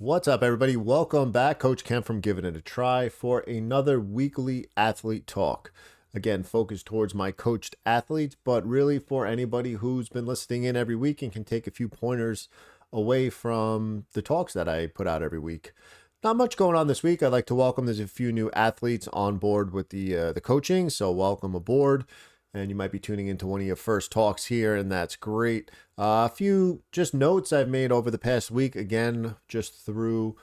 What's up, everybody? Welcome back. Coach Ken from Giving It a Try for another weekly athlete talk. Again, focused towards my coached athletes, but really for anybody who's been listening in every week and can take a few pointers away from the talks that I put out every week. Not much going on this week. I'd like to welcome, there's a few new athletes on board with the coaching, so welcome aboard. And you might be tuning into one of your first talks here, and that's great. A few just notes I've made over the past week, again, just through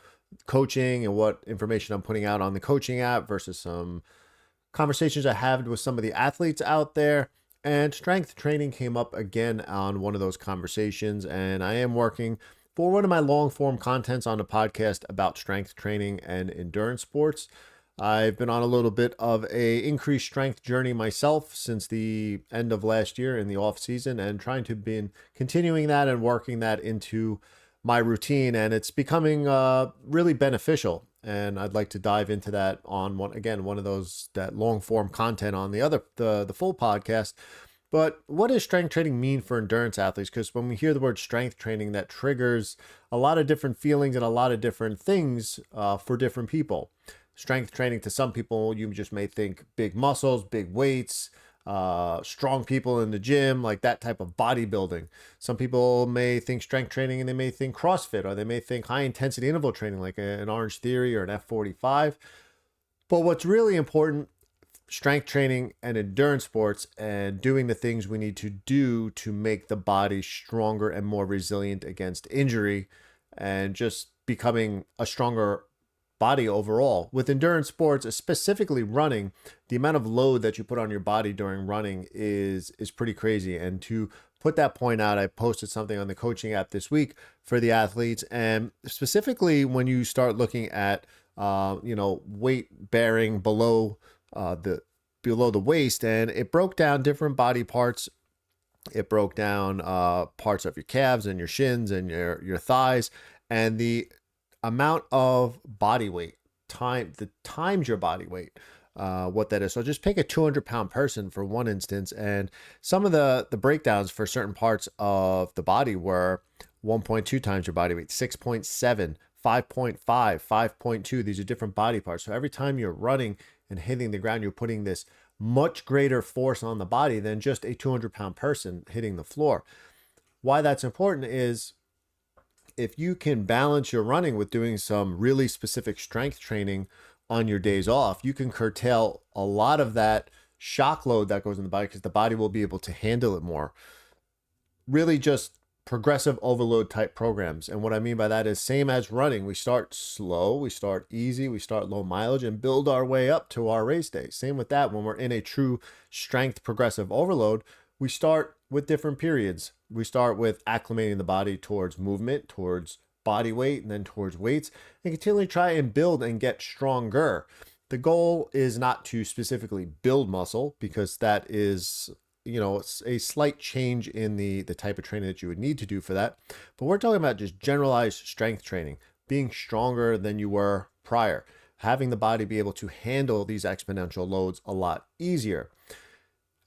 coaching and what information I'm putting out on the coaching app versus some conversations I had with some of the athletes out there. And strength training came up again on one of those conversations, and I am working for one of my long form contents on the podcast about strength training and endurance sports. I've been on a little bit of a increased strength journey myself since the end of last year in the off season, and trying to be continuing that and working that into my routine, and it's becoming really beneficial. And I'd like to dive into that on one of those that long form content on the full podcast. But what does strength training mean for endurance athletes? Because when we hear the word strength training, that triggers a lot of different feelings and a lot of different things for different people. Strength training, to some people, you just may think big muscles, big weights, strong people in the gym, like that type of bodybuilding. Some people may think strength training and they may think CrossFit, or they may think high intensity interval training like an Orange Theory or an F45. But what's really important, strength training and endurance sports, and doing the things we need to do to make the body stronger and more resilient against injury, and just becoming a stronger body overall. With endurance sports, specifically running, the amount of load that you put on your body during running is pretty crazy. And to put that point out, I posted something on the coaching app this week for the athletes, and specifically when you start looking at weight bearing below the waist, and it broke down different body parts. It broke down parts of your calves and your shins and your thighs, and the amount of body weight times your body weight, what that is. So just pick a 200-pound person for one instance, and some of the breakdowns for certain parts of the body were 1.2 times your body weight, 6.7, 5.5, 5.2. These are different body parts. So every time you're running and hitting the ground, you're putting this much greater force on the body than just a 200-pound person hitting the floor. Why that's important is, if you can balance your running with doing some really specific strength training on your days off, you can curtail a lot of that shock load that goes in the body, because the body will be able to handle it more. Really just progressive overload type programs. And what I mean by that is, same as running, we start slow, we start easy, we start low mileage, and build our way up to our race day. Same with that. When we're in a true strength progressive overload, we start with different periods. We start with acclimating the body towards movement, towards body weight, and then towards weights, and continually try and build and get stronger. The goal is not to specifically build muscle, because that is, it's a slight change in the type of training that you would need to do for that. But we're talking about just generalized strength training, being stronger than you were prior, having the body be able to handle these exponential loads a lot easier.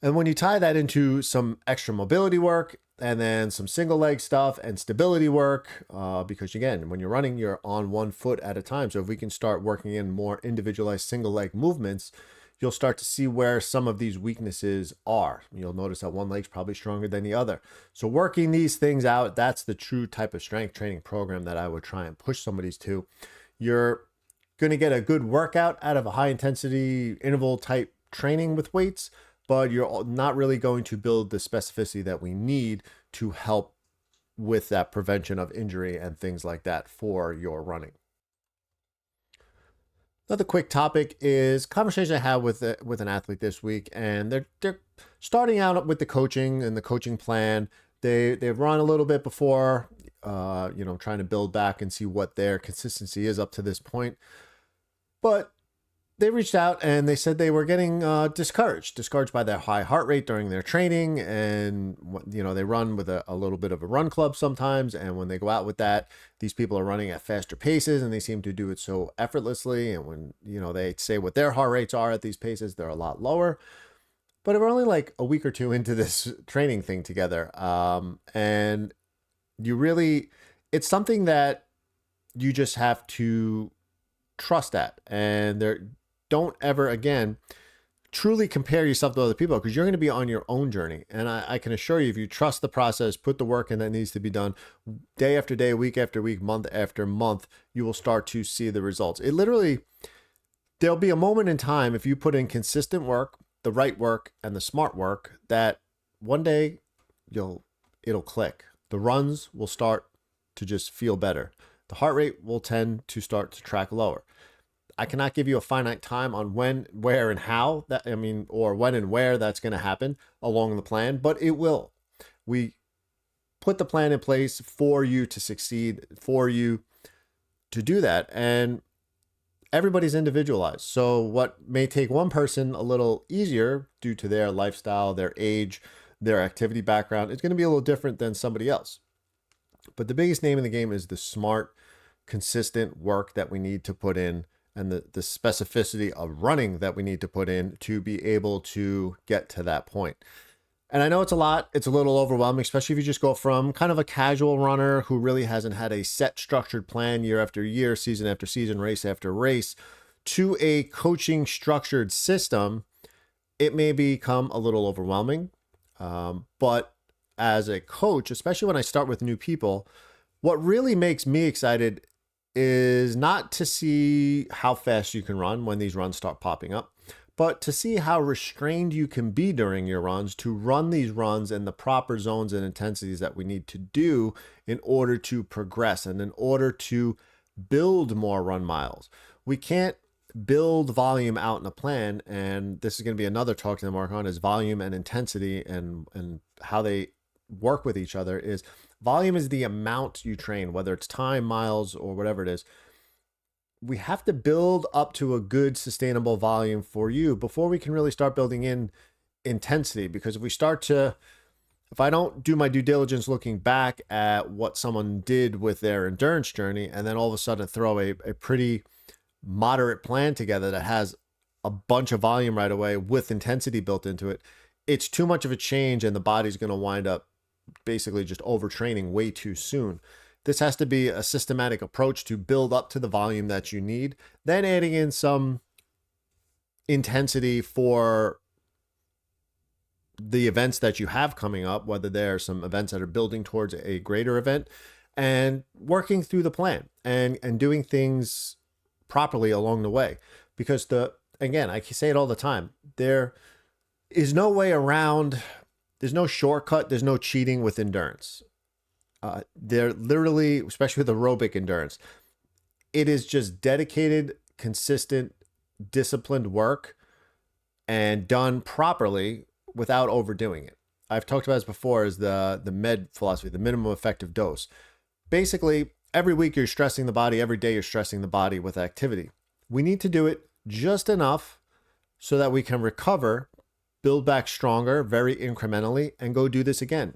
And when you tie that into some extra mobility work, and then some single leg stuff and stability work, because again, when you're running, you're on one foot at a time. So if we can start working in more individualized single leg movements, you'll start to see where some of these weaknesses are. You'll notice that one leg's probably stronger than the other. So working these things out, that's the true type of strength training program that I would try and push somebody to. You're going to get a good workout out of a high intensity interval type training with weights, but you're not really going to build the specificity that we need to help with that prevention of injury and things like that for your running. Another quick topic is conversation I had with an athlete this week, and they're starting out with the coaching and the coaching plan. They've run a little bit before, trying to build back and see what their consistency is up to this point. But they reached out and they said they were getting discouraged by their high heart rate during their training. And, they run with a little bit of a run club sometimes. And when they go out with that, these people are running at faster paces and they seem to do it so effortlessly. And when, they say what their heart rates are at these paces, they're a lot lower. But we're only like a week or two into this training thing together. And it's something that you just have to trust that. And don't ever again truly compare yourself to other people, because you're going to be on your own journey. And I can assure you, if you trust the process, put the work in that needs to be done day after day, week after week, month after month, you will start to see the results. It literally, there'll be a moment in time, if you put in consistent work, the right work, and the smart work, that one day it'll click. The runs will start to just feel better. The heart rate will tend to start to track lower. I cannot give you a finite time on when, where, and how or when and where that's going to happen along the plan, but it will. We put the plan in place for you to succeed, for you to do that. And everybody's individualized. So what may take one person a little easier due to their lifestyle, their age, their activity background, it's going to be a little different than somebody else. But the biggest name in the game is the smart, consistent work that we need to put in, and the specificity of running that we need to put in to be able to get to that point. And I know it's a lot. It's a little overwhelming, especially if you just go from kind of a casual runner who really hasn't had a set structured plan year after year, season after season, race after race, to a coaching structured system. It may become a little overwhelming. But as a coach, especially when I start with new people, what really makes me excited is not to see how fast you can run when these runs start popping up, but to see how restrained you can be during your runs to run these runs in the proper zones and intensities that we need to do in order to progress and in order to build more run miles. We can't build volume out in a plan, and this is going to be another talk to mark on, is volume and intensity and how they work with each other. Is volume is the amount you train, whether it's time, miles, or whatever it is. We have to build up to a good sustainable volume for you before we can really start building in intensity. Because if I don't do my due diligence looking back at what someone did with their endurance journey, and then all of a sudden throw a pretty moderate plan together that has a bunch of volume right away with intensity built into it, it's too much of a change, and the body's going to wind up basically just overtraining way too soon. This has to be a systematic approach to build up to the volume that you need, then adding in some intensity for the events that you have coming up, whether there are some events that are building towards a greater event, and working through the plan and doing things properly along the way. Because again, I say it all the time, there is no way around. There's no shortcut. There's no cheating with endurance. They're literally, especially with aerobic endurance, it is just dedicated, consistent, disciplined work and done properly without overdoing it. I've talked about this before as the med philosophy, the minimum effective dose. Basically, every week you're stressing the body. Every day you're stressing the body with activity. We need to do it just enough so that we can recover, build back stronger very incrementally, and go do this again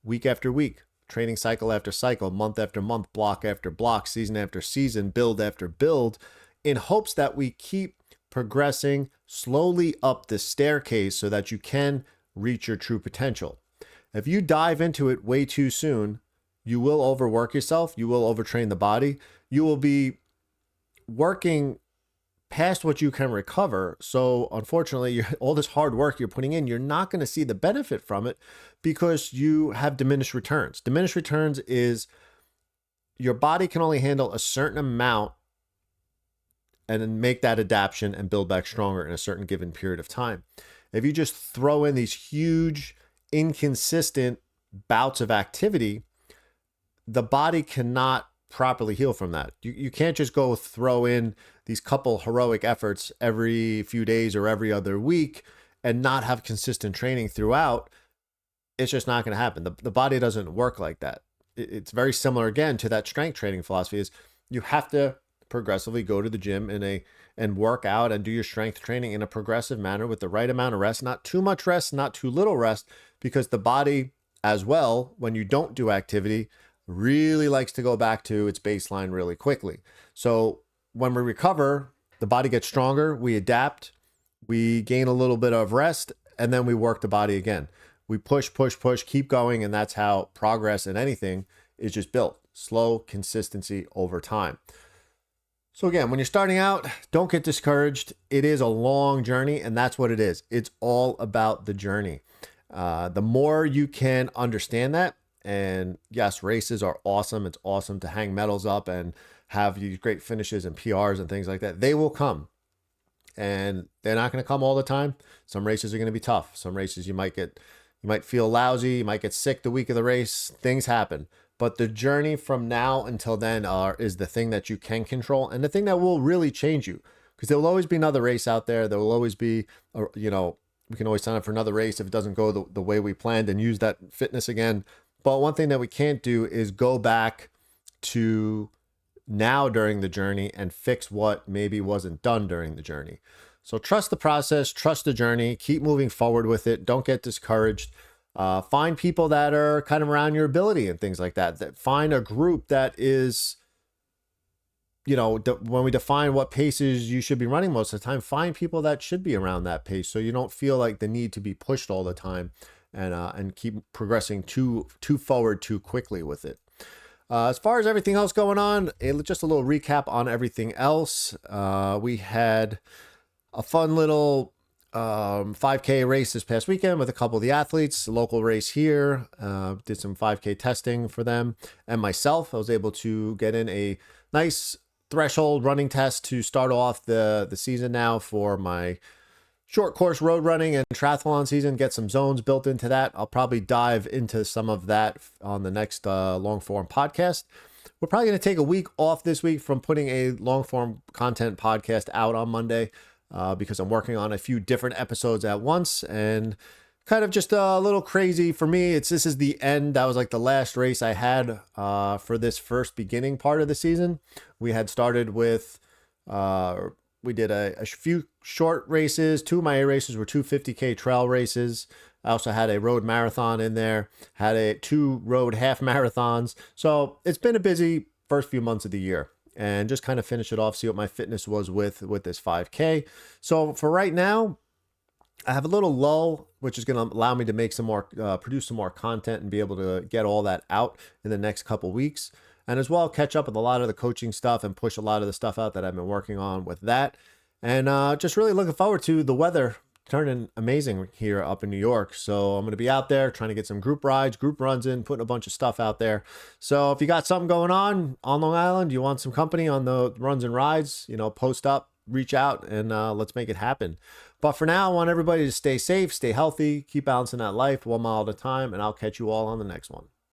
week after week, training cycle after cycle, month after month, block after block, season after season, build after build, in hopes that we keep progressing slowly up the staircase so that you can reach your true potential. If you dive into it way too soon, you will overwork yourself. You will overtrain the body. You will be working past what you can recover. So unfortunately, all this hard work you're putting in, you're not going to see the benefit from it because you have diminished returns. Diminished returns is your body can only handle a certain amount and then make that adaptation and build back stronger in a certain given period of time. If you just throw in these huge, inconsistent bouts of activity, the body cannot properly heal from that. You can't just go throw in these couple heroic efforts every few days or every other week and not have consistent training throughout. It's just not going to happen. The body doesn't work like that. It's very similar again to that strength training philosophy. Is you have to progressively go to the gym and work out and do your strength training in a progressive manner with the right amount of rest, not too much rest, not too little rest, because the body as well, when you don't do activity, really likes to go back to its baseline really quickly. So when we recover, the body gets stronger, we adapt, we gain a little bit of rest, and then we work the body again. We push, keep going, and that's how progress in anything is just built. slow consistency over time. So again, when you're starting out, don't get discouraged. It is a long journey, and that's what it is. It's all about the journey. The more you can understand that, and yes, races are awesome. It's awesome to hang medals up and have these great finishes and PRs and things like that. They will come, and they're not going to come all the time. Some races are going to be tough. Some races you might feel lousy. You might get sick the week of the race. Things happen. But the journey from now until then is the thing that you can control, and the thing that will really change you, because there will always be another race out there. There will always be, we can always sign up for another race if it doesn't go the way we planned and use that fitness again. But one thing that we can't do is go back to now during the journey and fix what maybe wasn't done during the journey. So trust the process, trust the journey, keep moving forward with it. Don't get discouraged. Find people that are kind of around your ability and things like that. Find a group that is, when we define what paces you should be running most of the time, find people that should be around that pace, so you don't feel like the need to be pushed all the time and keep progressing too forward too quickly with it. As far as everything else going on, just a little recap on everything else. We had a fun little 5K race this past weekend with a couple of the athletes, local race here. Did some 5K testing for them and myself. I was able to get in a nice threshold running test to start off the season now for my short course road running and triathlon season, get some zones built into that. I'll probably dive into some of that on the next long form podcast. We're probably going to take a week off this week from putting a long form content podcast out on Monday because I'm working on a few different episodes at once, and kind of just a little crazy for me. This is the end. That was like the last race I had for this first beginning part of the season. We had started with we did a few short races. Two of my A races were 250K trail races. I also had a road marathon in there, had two road half marathons. So it's been a busy first few months of the year, and just kind of finish it off, see what my fitness was with this 5K. So for right now, I have a little lull, which is going to allow me to make some more, produce some more content and be able to get all that out in the next couple weeks. And as well, catch up with a lot of the coaching stuff and push a lot of the stuff out that I've been working on with that. And just really looking forward to the weather turning amazing here up in New York. So I'm going to be out there trying to get some group rides, group runs in, putting a bunch of stuff out there. So if you got something going on Long Island, you want some company on the runs and rides, post up, reach out, and let's make it happen. But for now, I want everybody to stay safe, stay healthy, keep balancing that life 1 mile at a time, and I'll catch you all on the next one.